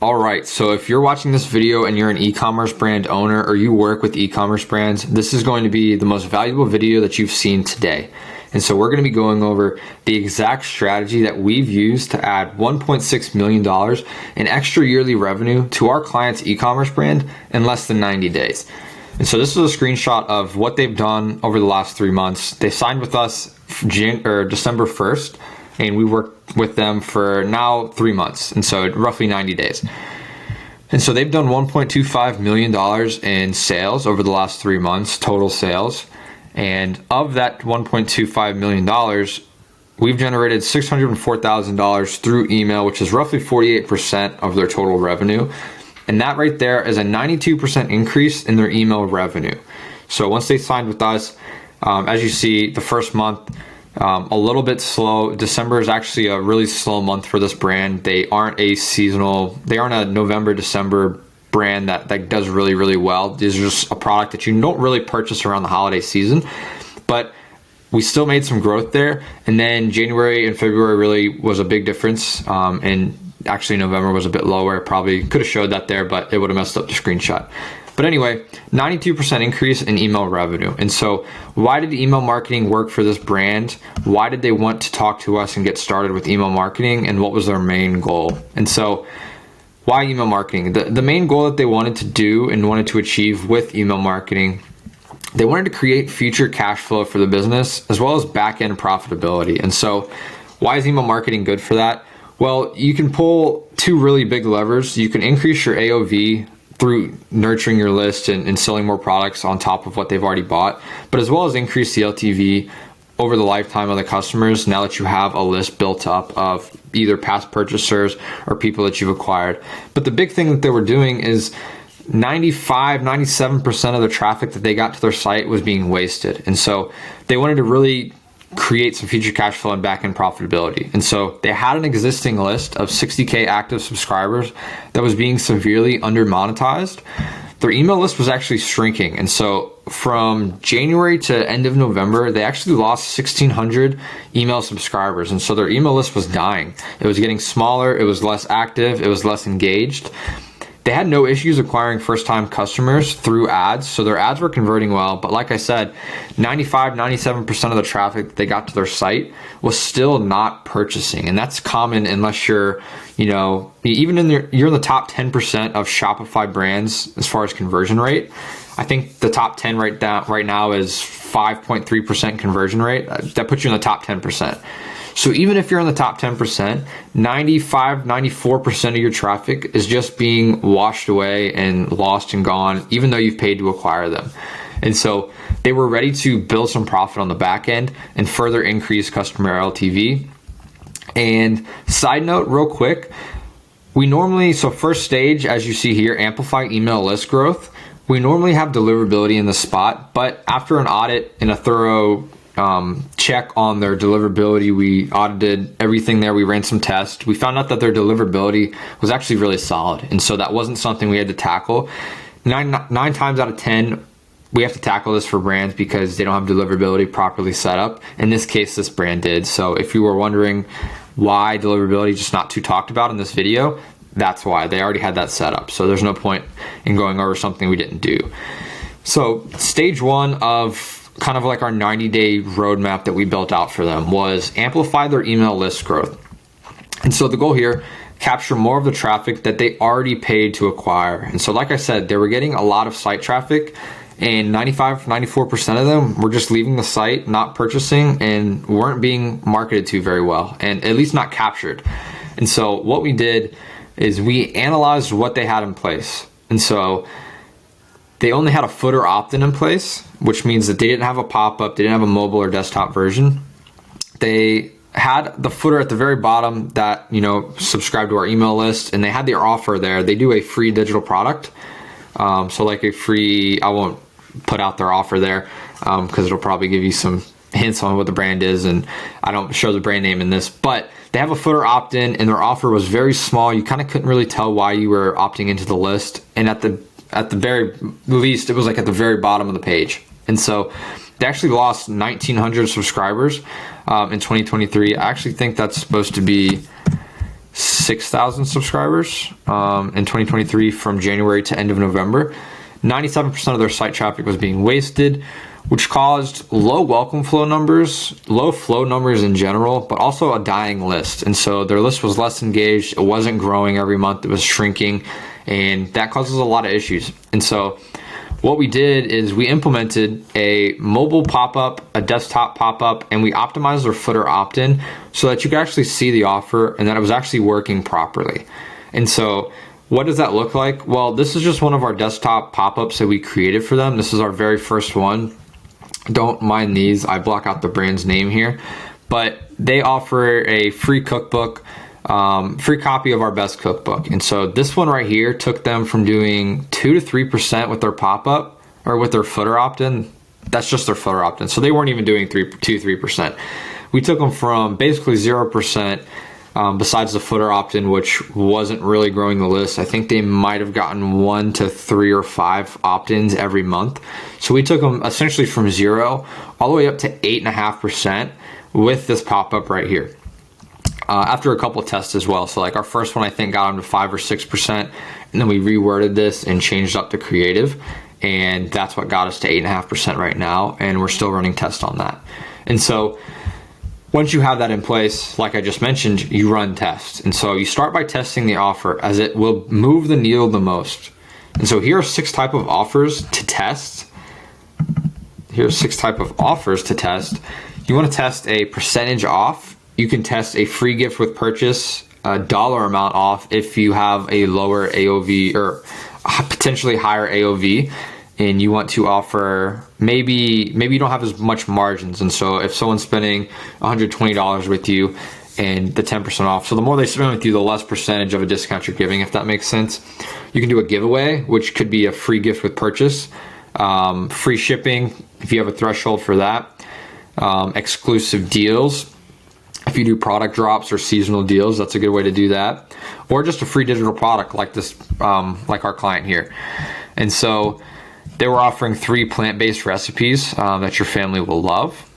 All right, so if you're watching this video and you're an e-commerce brand owner or you work with e-commerce brands, this is going to be the most valuable video that you've seen today. And so we're going to be going over the exact strategy that we've used to add $1.6 million in extra yearly revenue to our client's e-commerce brand in less than 90 days. And so this is a screenshot of what they've done over the last 3 months. They signed with us December 1st, and we worked with them for now 3 months, and so roughly 90 days. And so they've done $1.25 million in sales over the last 3 months, total sales. And of that $1.25 million, we've generated $604,000 through email, which is roughly 48% of their total revenue. And that right there is a 92% increase in their email revenue. So once they signed with us, as you see, the first month, a little bit slow. December is actually a really slow month for this brand. They aren't a November, December brand that does really, really well. This is just a product that you don't really purchase around the holiday season, but we still made some growth there. And then January and February really was a big difference. And actually November was a bit lower. Probably could have showed that there, but it would have messed up the screenshot. But anyway, 92% increase in email revenue. And so why did email marketing work for this brand? Why did they want to talk to us and get started with email marketing? And what was their main goal? And so why email marketing? The main goal that they wanted to do and wanted to achieve with email marketing, they wanted to create future cash flow for the business as well as back-end profitability. And so why is email marketing good for that? Well, you can pull two really big levers. You can increase your AOV through nurturing your list and selling more products on top of what they've already bought, but as well as increase the LTV over the lifetime of the customers now that you have a list built up of either past purchasers or people that you've acquired. But the big thing that they were doing is 97% of the traffic that they got to their site was being wasted. And so they wanted to really create some future cash flow and back-end profitability. And so they had an existing list of 60K active subscribers that was being severely under monetized. Their email list was actually shrinking. And so from January to end of November, they actually lost 1,600 email subscribers. And so their email list was dying. It was getting smaller. It was less active. It was less engaged. They had no issues acquiring first-time customers through ads, so their ads were converting well. But like I said, 97% of the traffic that they got to their site was still not purchasing, and that's common unless you're, you're in the top 10% of Shopify brands as far as conversion rate. I think the top 10 right now is 5.3% conversion rate. That puts you in the top 10%. So even if you're in the top 10%, 94% of your traffic is just being washed away and lost and gone, even though you've paid to acquire them. And so they were ready to build some profit on the back end and further increase customer LTV. And side note real quick, so first stage, as you see here, amplify email list growth. We normally have deliverability in the spot, but after an audit and a thorough check on their deliverability, we audited everything there. We ran some tests. We found out that their deliverability was actually really solid. And so that wasn't something we had to tackle. Nine times out of 10, we have to tackle this for brands because they don't have deliverability properly set up. In this case, this brand did. So if you were wondering why deliverability is just not too talked about in this video, that's why. They already had that set up. So there's no point in going over something we didn't do. So stage one of kind of like our 90-day roadmap that we built out for them was amplify their email list growth. And so the goal here, capture more of the traffic that they already paid to acquire. And so like I said, they were getting a lot of site traffic, and 94% of them were just leaving the site, not purchasing, and weren't being marketed to very well, and at least not captured. And so what we did is we analyzed what they had in place. And so they only had a footer opt-in in place, which means that they didn't have a pop-up, they didn't have a mobile or desktop version. They had the footer at the very bottom that, subscribe to our email list, and they had their offer there. They do a free digital product. So like I won't put out their offer there because it'll probably give you some hints on what the brand is, and I don't show the brand name in this, but they have a footer opt-in, and their offer was very small. You kind of couldn't really tell why you were opting into the list, and at the very least, it was like at the very bottom of the page. And so they actually lost 1,900 subscribers in 2023. I actually think that's supposed to be 6,000 subscribers in 2023 from January to end of November. 97% of their site traffic was being wasted, which caused low welcome flow numbers, low flow numbers in general, but also a dying list. And so their list was less engaged. It wasn't growing every month. It was shrinking, and that causes a lot of issues. And so what we did is we implemented a mobile pop-up, a desktop pop-up, and we optimized their footer opt-in so that you could actually see the offer and that it was actually working properly. And so what does that look like? Well, this is just one of our desktop pop-ups that we created for them. This is our very first one. Don't mind these. I block out the brand's name here, but they offer a free cookbook, free copy of our best cookbook. And so this one right here took them from doing 2 to 3% with their pop-up or with their footer opt-in. That's just their footer opt-in. So they weren't even doing 3%. We took them from basically 0%, besides the footer opt-in, which wasn't really growing the list. I think they might have gotten 1 to 3 or 5 opt-ins every month. So we took them essentially from 0 all the way up to 8.5% with this pop-up right here. After a couple of tests as well. So like our first one, I think got them to 5 or 6%, and then we reworded this and changed up the creative, and that's what got us to 8.5% right now. And we're still running tests on that. And so once you have that in place, like I just mentioned, you run tests. And so you start by testing the offer as it will move the needle the most. And so here are 6 types of offers to test. You want to test a percentage off. You can test a free gift with purchase, a dollar amount off if you have a lower AOV or potentially higher AOV, and you want to offer, maybe you don't have as much margins. And so if someone's spending $120 with you and the 10% off, so the more they spend with you, the less percentage of a discount you're giving, if that makes sense. You can do a giveaway, which could be a free gift with purchase, free shipping if you have a threshold for that, exclusive deals. If you do product drops or seasonal deals, that's a good way to do that. Or just a free digital product like this, like our client here. And so they were offering 3 plant-based recipes that your family will love.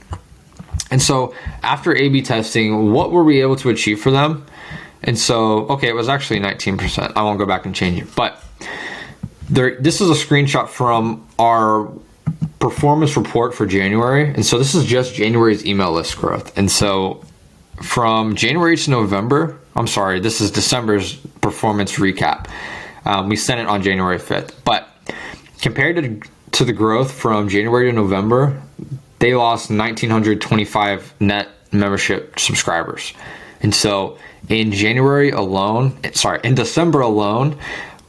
And so after A/B testing, what were we able to achieve for them? And so, okay, it was actually 19%. I won't go back and change it. But this is a screenshot from our performance report for January. And so this is just January's email list growth. And so from January to November, this is December's performance recap. We sent it on January 5th. But compared to the growth from January to November, they lost 1,925 net membership subscribers. And so in December alone,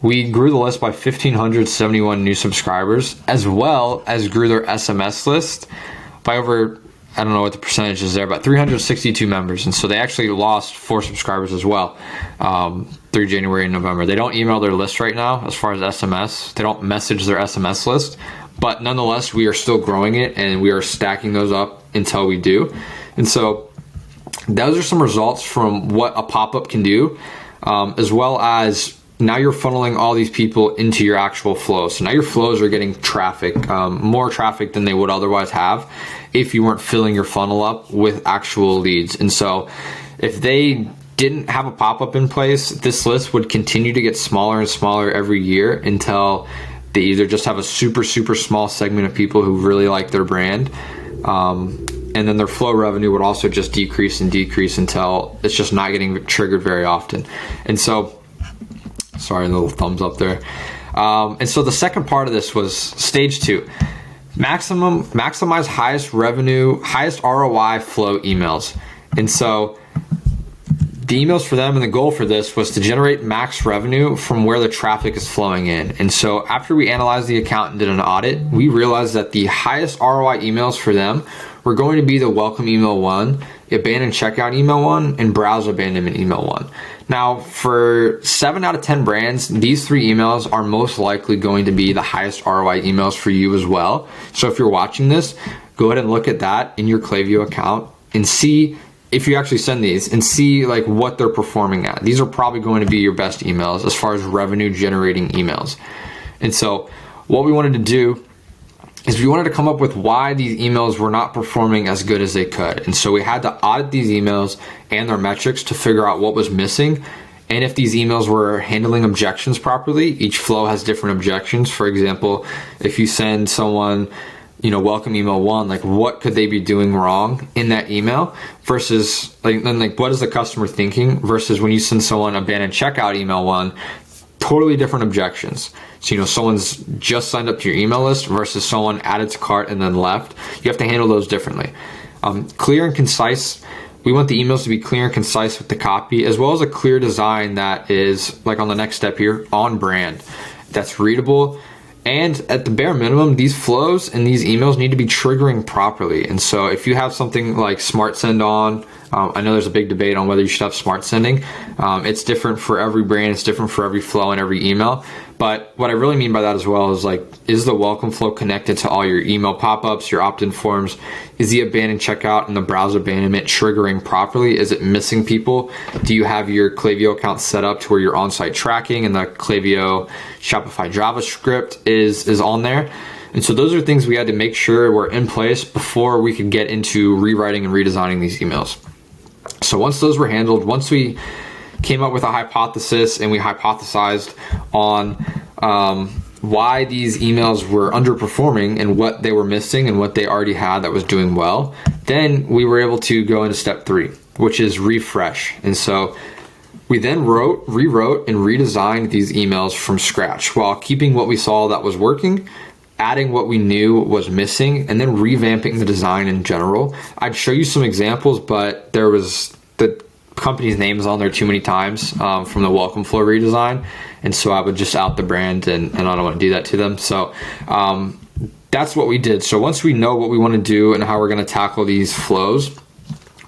we grew the list by 1,571 new subscribers, as well as grew their SMS list by over, I don't know what the percentage is there, but 362 members. And so they actually lost 4 subscribers as well through January and November. They don't email their list right now as far as SMS. They don't message their SMS list. But nonetheless, we are still growing it, and we are stacking those up until we do. And so those are some results from what a pop-up can do, as well as now you're funneling all these people into your actual flow. So now your flows are getting traffic, more traffic than they would otherwise have if you weren't filling your funnel up with actual leads. And so if they didn't have a pop-up in place, this list would continue to get smaller and smaller every year until they either just have a super, super small segment of people who really like their brand, and then their flow revenue would also just decrease and decrease until it's just not getting triggered very often. And so, sorry, a little thumbs up there. And so the second part of this was stage 2. Maximize highest revenue, highest ROI flow emails. And so the emails for them, and the goal for this was to generate max revenue from where the traffic is flowing in. And so after we analyzed the account and did an audit, we realized that the highest ROI emails for them were going to be the welcome email 1, abandoned checkout email 1, and browse abandonment email 1. Now, for 7 out of 10 brands, these 3 emails are most likely going to be the highest ROI emails for you as well. So if you're watching this, go ahead and look at that in your Klaviyo account and see if you actually send these, and see like what they're performing at. These are probably going to be your best emails as far as revenue generating emails. And so what we wanted to do is we wanted to come up with why these emails were not performing as good as they could. And so we had to audit these emails and their metrics to figure out what was missing. And if these emails were handling objections properly. Each flow has different objections. For example, if you send someone, welcome email 1, like what could they be doing wrong in that email versus like what is the customer thinking versus when you send someone abandoned checkout email 1, totally different objections. So, someone's just signed up to your email list versus someone added to cart and then left. You have to handle those differently. Clear and concise. We want the emails to be clear and concise with the copy, as well as a clear design that is, like on the next step here, on brand, that's readable. And at the bare minimum, these flows and these emails need to be triggering properly. And so if you have something like smart send on, I know there's a big debate on whether you should have smart sending. It's different for every brand. It's different for every flow and every email. But what I really mean by that as well is is the welcome flow connected to all your email pop-ups, your opt-in forms? Is the abandoned checkout and the browser abandonment triggering properly? Is it missing people? Do you have your Klaviyo account set up to where your on-site tracking and the Klaviyo Shopify JavaScript is on there? And so those are things we had to make sure were in place before we could get into rewriting and redesigning these emails. So once those were handled, once we came up with a hypothesis and we hypothesized on why these emails were underperforming and what they were missing and what they already had that was doing well, then we were able to go into step 3, which is refresh. And so we then rewrote and redesigned these emails from scratch while keeping what we saw that was working, adding what we knew was missing, and then revamping the design in general. I'd show you some examples, but there was the company's names on there too many times from the welcome flow redesign. And so I would just out the brand and I don't want to do that to them. So that's what we did. So once we know what we want to do and how we're going to tackle these flows,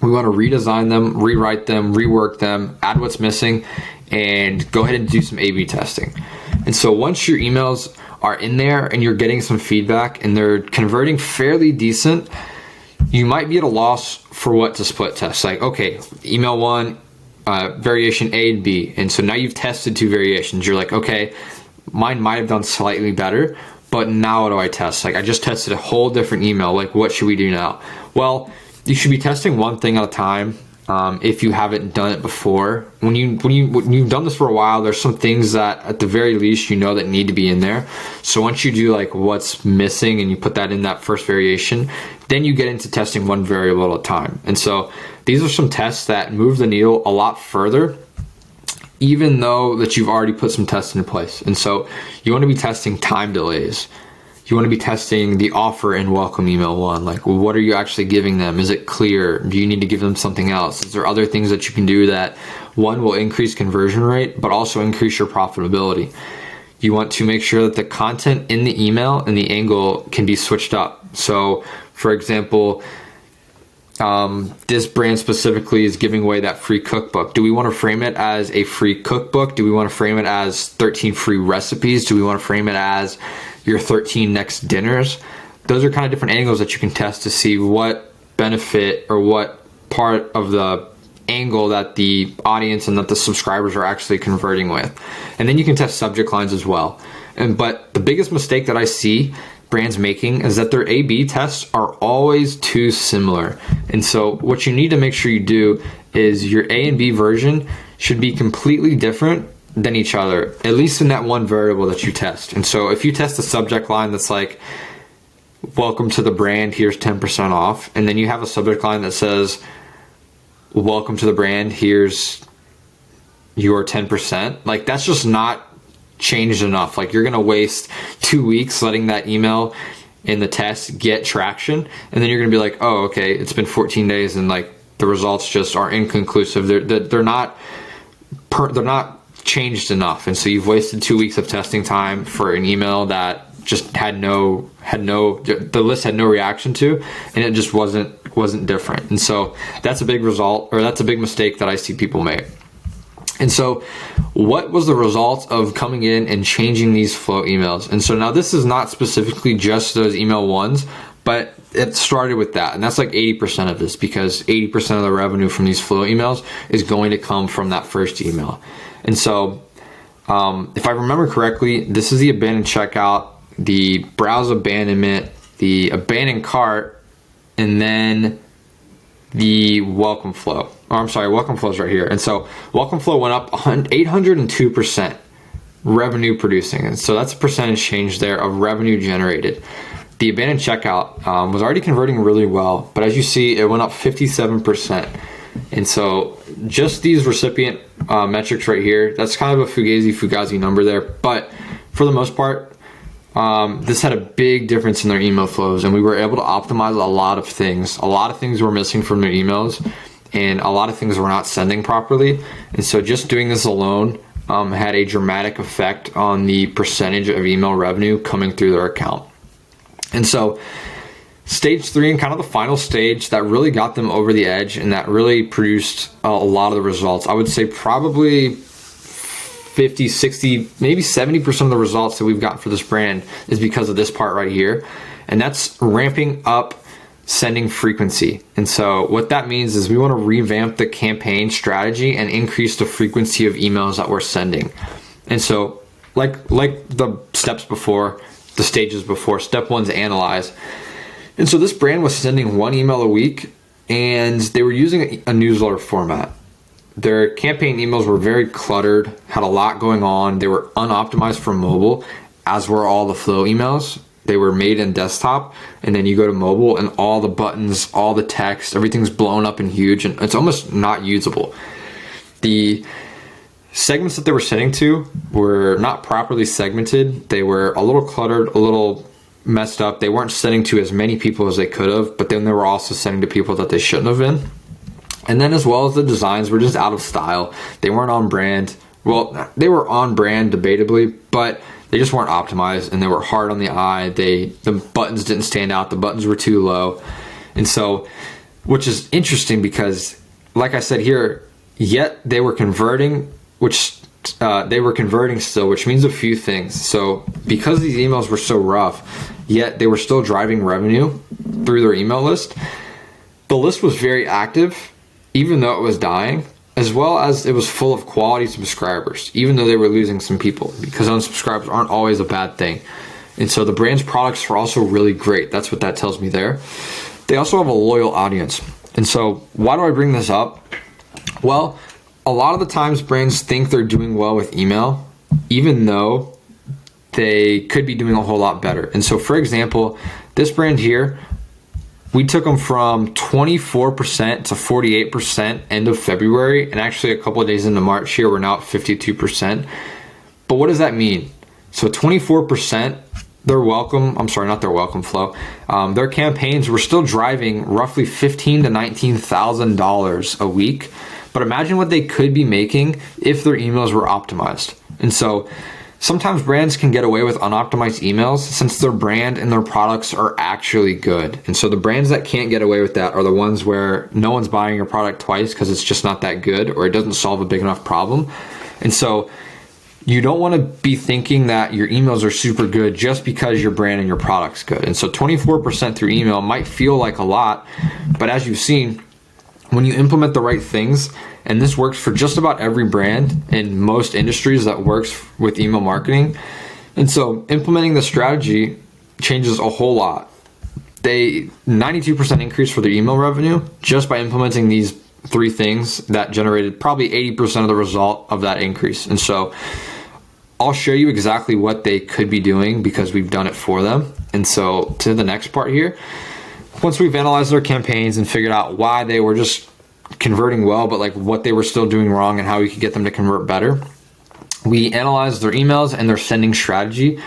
we want to redesign them, rewrite them, rework them, add what's missing, and go ahead and do some A/B testing. And so once your emails are in there and you're getting some feedback and they're converting fairly decent, you might be at a loss for what to split test. Like, okay, email 1, variation A and B. And so now you've tested 2 variations. You're like, okay, mine might have done slightly better, but now what do I test? Like, I just tested a whole different email. Like, what should we do now? Well, you should be testing one thing at a time. If you haven't done it before, when you've done this for a while, there's some things that at the very least that need to be in there. So once you do like what's missing and you put that in that first variation, then you get into testing one variable at a time. And so these are some tests that move the needle a lot further, even though that you've already put some tests in place. And so you want to be testing time delays. You want to be testing the offer in welcome email 1. Like, what are you actually giving them? Is it clear? Do you need to give them something else? Is there other things that you can do that, one, will increase conversion rate, but also increase your profitability? You want to make sure that the content in the email and the angle can be switched up. So, for example, this brand specifically is giving away that free cookbook. Do we want to frame it as a free cookbook? Do we want to frame it as 13 free recipes? Do we want to frame it as your 13 next dinners? Those are kind of different angles that you can test to see what benefit or what part of the angle that the audience and that the subscribers are actually converting with. And then you can test subject lines as well. But the biggest mistake that I see brands making is that their A/B tests are always too similar. And so what you need to make sure you do is your A and B version should be completely different than each other, at least in that one variable that you test. And so if you test a subject line that's like, welcome to the brand, here's 10% off, and then you have a subject line that says, welcome to the brand, here's your 10%, like that's just not changed enough. Like, you're gonna waste 2 weeks letting that email in the test get traction, and then you're gonna be like, oh, okay, it's been 14 days and like the results just are inconclusive. They're not changed enough. And so you've wasted 2 weeks of testing time for an email that just the list had no reaction to, and it just wasn't different. And so that's a big result, or that's a big mistake that I see people make. And so what was the result of coming in and changing these flow emails? And so now this is not specifically just those email 1s, but it started with that. And that's like 80% of this, because 80% of the revenue from these flow emails is going to come from that first email. And so if I remember correctly, this is the abandoned checkout, the browse abandonment, the abandoned cart, and then the welcome flow. Oh, I'm sorry, welcome flow is right here. And so welcome flow went up 802% revenue producing. And so that's a percentage change there of revenue generated. The abandoned checkout was already converting really well, but as you see, it went up 57%. And so just these recipient metrics right here, that's kind of a fugazi number there. But for the most part, this had a big difference in their email flows, and we were able to optimize a lot of things. A lot of things were missing from their emails, and a lot of things were not sending properly. And so just doing this alone had a dramatic effect on the percentage of email revenue coming through their account. And so stage 3, and kind of the final stage that really got them over the edge and that really produced a lot of the results, I would say probably 50, 60, maybe 70% of the results that we've gotten for this brand is because of this part right here. And that's ramping up sending frequency. And so what that means is we want to revamp the campaign strategy and increase the frequency of emails that we're sending. And so like the steps before, the stages before, step 1's analyze. And so this brand was sending 1 email a week, and they were using a newsletter format. Their campaign emails were very cluttered, had a lot going on. They were unoptimized for mobile, as were all the flow emails. They were made in desktop, and then you go to mobile and all the buttons, all the text, everything's blown up and huge, and it's almost not usable. The segments that they were sending to were not properly segmented. They were a little cluttered, a little messed up. They weren't sending to as many people as they could have, but then they were also sending to people that they shouldn't have been. And then as well as the designs were just out of style. They weren't on brand. Well, they were on brand debatably, but they just weren't optimized, and they were hard on the eye. The buttons didn't stand out. The buttons were too low. And so, which is interesting because, like I said here, yet they were converting, still, which means a few things. So because these emails were so rough, yet they were still driving revenue through their email list. The list was very active, even though it was dying, as well as it was full of quality subscribers, even though they were losing some people, because unsubscribers aren't always a bad thing. And so the brand's products were also really great. That's what that tells me there. They also have a loyal audience. And so why do I bring this up? Well, a lot of the times brands think they're doing well with email, even though they could be doing a whole lot better. And so, for example, this brand here, we took them from 24% to 48% end of February, and actually a couple of days into March here, we're now at 52%. But what does that mean? So 24%, their welcome flow, their campaigns were still driving roughly $15,000 to $19,000 a week. But imagine what they could be making if their emails were optimized. And so sometimes brands can get away with unoptimized emails since their brand and their products are actually good. And so the brands that can't get away with that are the ones where no one's buying your product twice because it's just not that good, or it doesn't solve a big enough problem. And so you don't want to be thinking that your emails are super good just because your brand and your product's good. And so 24% through email might feel like a lot, but as you've seen, when you implement the right things, and this works for just about every brand in most industries that works with email marketing. And so implementing the strategy changes a whole lot. They 92% increase for their email revenue just by implementing these 3 things that generated probably 80% of the result of that increase. And so I'll show you exactly what they could be doing because we've done it for them. And so to the next part here, once we've analyzed their campaigns and figured out why they were just converting well, but like what they were still doing wrong and how we could get them to convert better, we analyzed their emails and their sending strategy.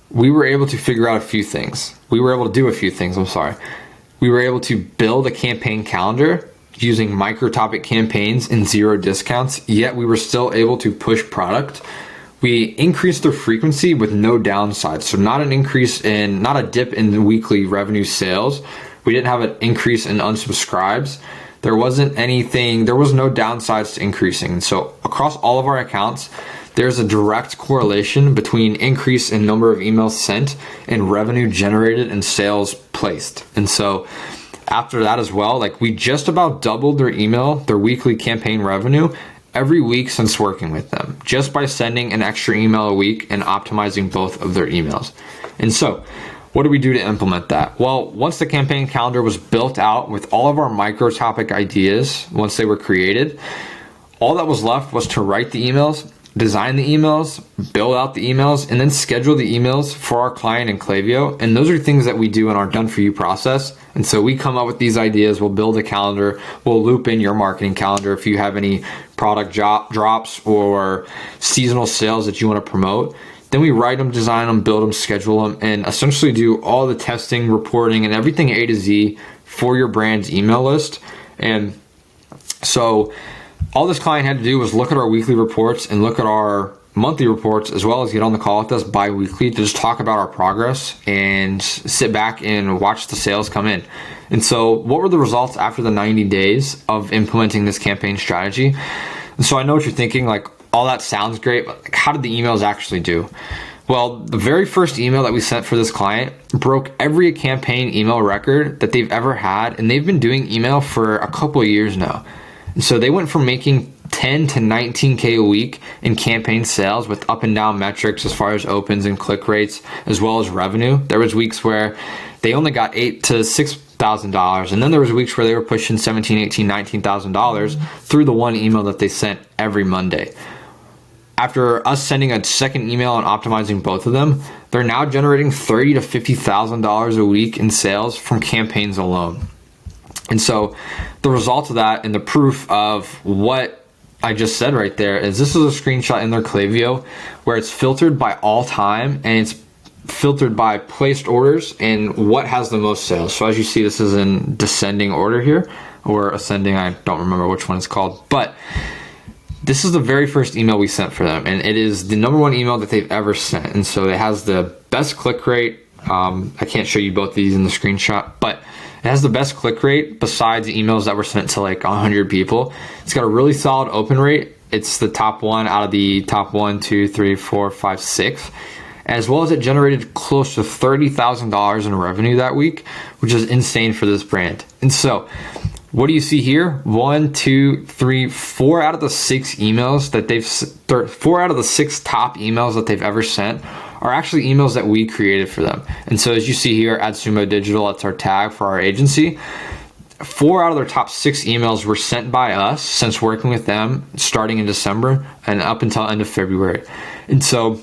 We were able to figure out a few things. We were able to do a few things, We were able to build a campaign calendar using micro-topic campaigns and 0 discounts, yet we were still able to push product. We increased their frequency with no downside. So not a dip in the weekly revenue sales. We didn't have an increase in unsubscribes. There was no downsides to increasing. And so across all of our accounts, there's a direct correlation between increase in number of emails sent and revenue generated and sales placed. And so after that as well, we just about doubled their weekly campaign revenue every week since working with them, just by sending an extra email a week and optimizing both of their emails. And so What do we do to implement that? Well, once the campaign calendar was built out with all of our micro topic ideas, once they were created, all that was left was to write the emails, design the emails, build out the emails, and then schedule the emails for our client in Klaviyo. And those are things that we do in our done for you process. And so we come up with these ideas, we'll build a calendar, we'll loop in your marketing calendar if you have any product drops or seasonal sales that you want to promote. Then we write them, design them, build them, schedule them, and essentially do all the testing, reporting, and everything A to Z for your brand's email list. And so all this client had to do was look at our weekly reports and look at our monthly reports, as well as get on the call with us bi-weekly to just talk about our progress and sit back and watch the sales come in. And so what were the results after the 90 days of implementing this campaign strategy? And so I know what you're thinking, like, all that sounds great, but like, how did the emails actually do? Well, the very first email that we sent for this client broke every campaign email record that they've ever had, and they've been doing email for a couple of years now. And so they went from making 10 to 19K a week in campaign sales with up and down metrics as far as opens and click rates, as well as revenue. There was weeks where they only got $8,000 to $6,000, and then there was weeks where they were pushing $17,000, $18,000, $19,000 through the one email that they sent every Monday. After us sending a second email and optimizing both of them, they're now generating $30,000 to $50,000 a week in sales from campaigns alone. And so the result of that and the proof of what I just said right there is this is a screenshot in their Klaviyo where it's filtered by all time, and it's filtered by placed orders and what has the most sales. So as you see, this is in descending order here, or ascending, I don't remember which one it's called, but this is the very first email we sent for them, and it is the number one email that they've ever sent. And so it has the best click rate. I can't show you both of these in the screenshot, but it has the best click rate besides the emails that were sent to like 100 people. It's got a really solid open rate. It's the top one out of the top 1, 2, 3, 4, 5, 6, as well as it generated close to $30,000 in revenue that week, which is insane for this brand. And so what do you see here? 1, 2, 3, 4 out of the 6 emails that they've, 4 out of the 6 top emails that they've ever sent are actually emails that we created for them. And so as you see here, AdSumo Digital, that's our tag for our agency. 4 out of their top 6 emails were sent by us since working with them starting in December and up until end of February. And so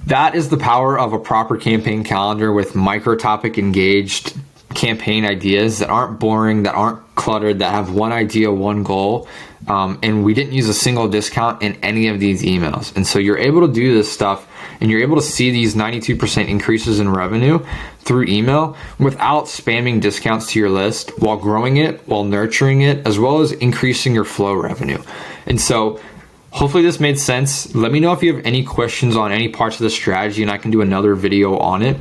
that is the power of a proper campaign calendar with micro topic engaged campaign ideas that aren't boring, that aren't cluttered, that have one idea, one goal. And we didn't use a single discount in any of these emails. And so you're able to do this stuff and you're able to see these 92% increases in revenue through email without spamming discounts to your list, while growing it, while nurturing it, as well as increasing your flow revenue. And so hopefully this made sense. Let me know if you have any questions on any parts of the strategy, and I can do another video on it.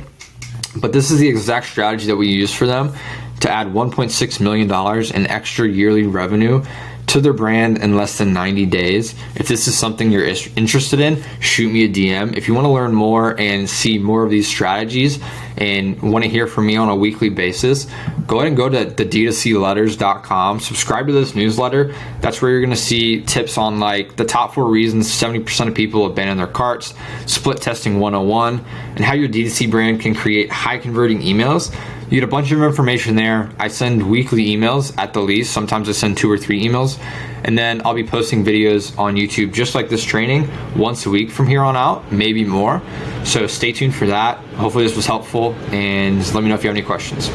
But this is the exact strategy that we use for them to add $1.6 million in extra yearly revenue to their brand in less than 90 days. If this is something you're interested in, shoot me a DM. If you want to learn more and see more of these strategies and want to hear from me on a weekly basis, go ahead and go to thedtcletters.com. Subscribe to this newsletter. That's where you're going to see tips on like the top 4 reasons 70% of people abandon their carts, split testing 101, and how your D2C brand can create high converting emails. You get a bunch of information there. I send weekly emails at the least. Sometimes I send 2 or 3 emails. And then I'll be posting videos on YouTube just like this training once a week from here on out, maybe more. So stay tuned for that. Hopefully this was helpful, and let me know if you have any questions.